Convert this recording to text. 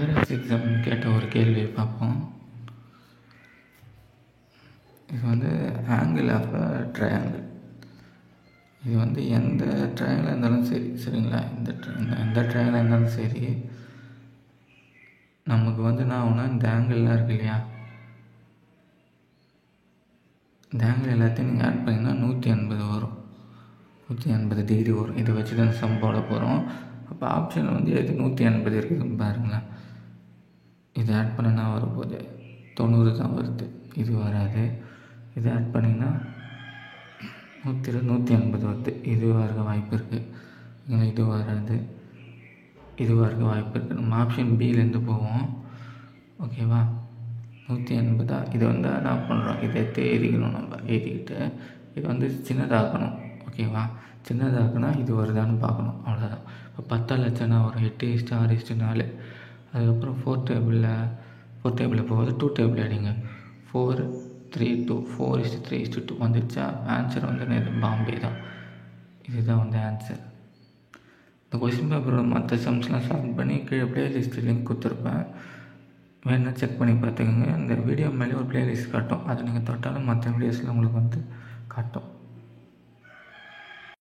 பேராஸ் exam கேட்ட ஒரு கேள்வியை பார்ப்போம். இது வந்து ஆங்கிள் ஆஃப் ட்ரையாங்கிள். இது வந்து எந்த ட்ரையாங்கிளாக இருந்தாலும் சரி, சரிங்களா? எந்த ட்ரையாங்கிளாக இருந்தாலும் சரி, நமக்கு வந்து நான் ஒன்று இந்த ஆங்கிள்லாம் இருக்கு இல்லையா, இந்த ஆங்கிள் எல்லாத்தையும் நீங்கள் ஆட் பண்ணிங்கன்னா 180 வரும், 180 டிகிரி வரும். இதை வச்சு தான் சம் போட போகிறோம். அப்போ ஆப்ஷன் வந்து எது 180 இருக்குதுன்னு பாருங்களேன். இது ஆட் பண்ணினா வரும்போது 90 தான் வருது, இது வராது. இதை ஆட் பண்ணிங்கன்னா 180 வருது, இதுவாக இருக்க வாய்ப்பு இருக்குது. இது வராது, இதுவாக இருக்க வாய்ப்பு இருக்குது. நம்ம ஆப்ஷன் பிலேருந்து போவோம், ஓகேவா? 180 இது வந்து என்ன பண்ணுறோம், இதை எழுதிக்கணும். நம்ம எழுதிக்கிட்டு இது வந்து சின்னதாக்கணும், ஓகேவா? சின்னதாக்குனா இது வருதான்னு பார்க்கணும், அவ்வளோதான். இப்போ 10 லட்சம்னா ஒரு 8:6:4. அதுக்கப்புறம் ஃபோர்த் டேபிளில் போகுது, 2 டேபிள் அடிங்க. 4:3:2, 4:3:2 வந்துடுச்சா? ஆன்சர் வந்து பாம்பே தான். இதுதான் வந்து ஆன்சர். இந்த கொஸ்டின் பேப்பரோட மற்ற சம்ஸ்லாம் சால்வ் பண்ணி கீழே ப்ளேலிஸ்ட் லிங்க் கொடுத்துருப்பேன், வேணுன்னா செக் பண்ணி பார்த்துக்கோங்க. இந்த வீடியோ மேலே ஒரு ப்ளேலிஸ்ட் காட்டும், அதை நீங்கள் தொட்டாலும் மற்ற வீடியோஸில் உங்களுக்கு வந்து காட்டும்.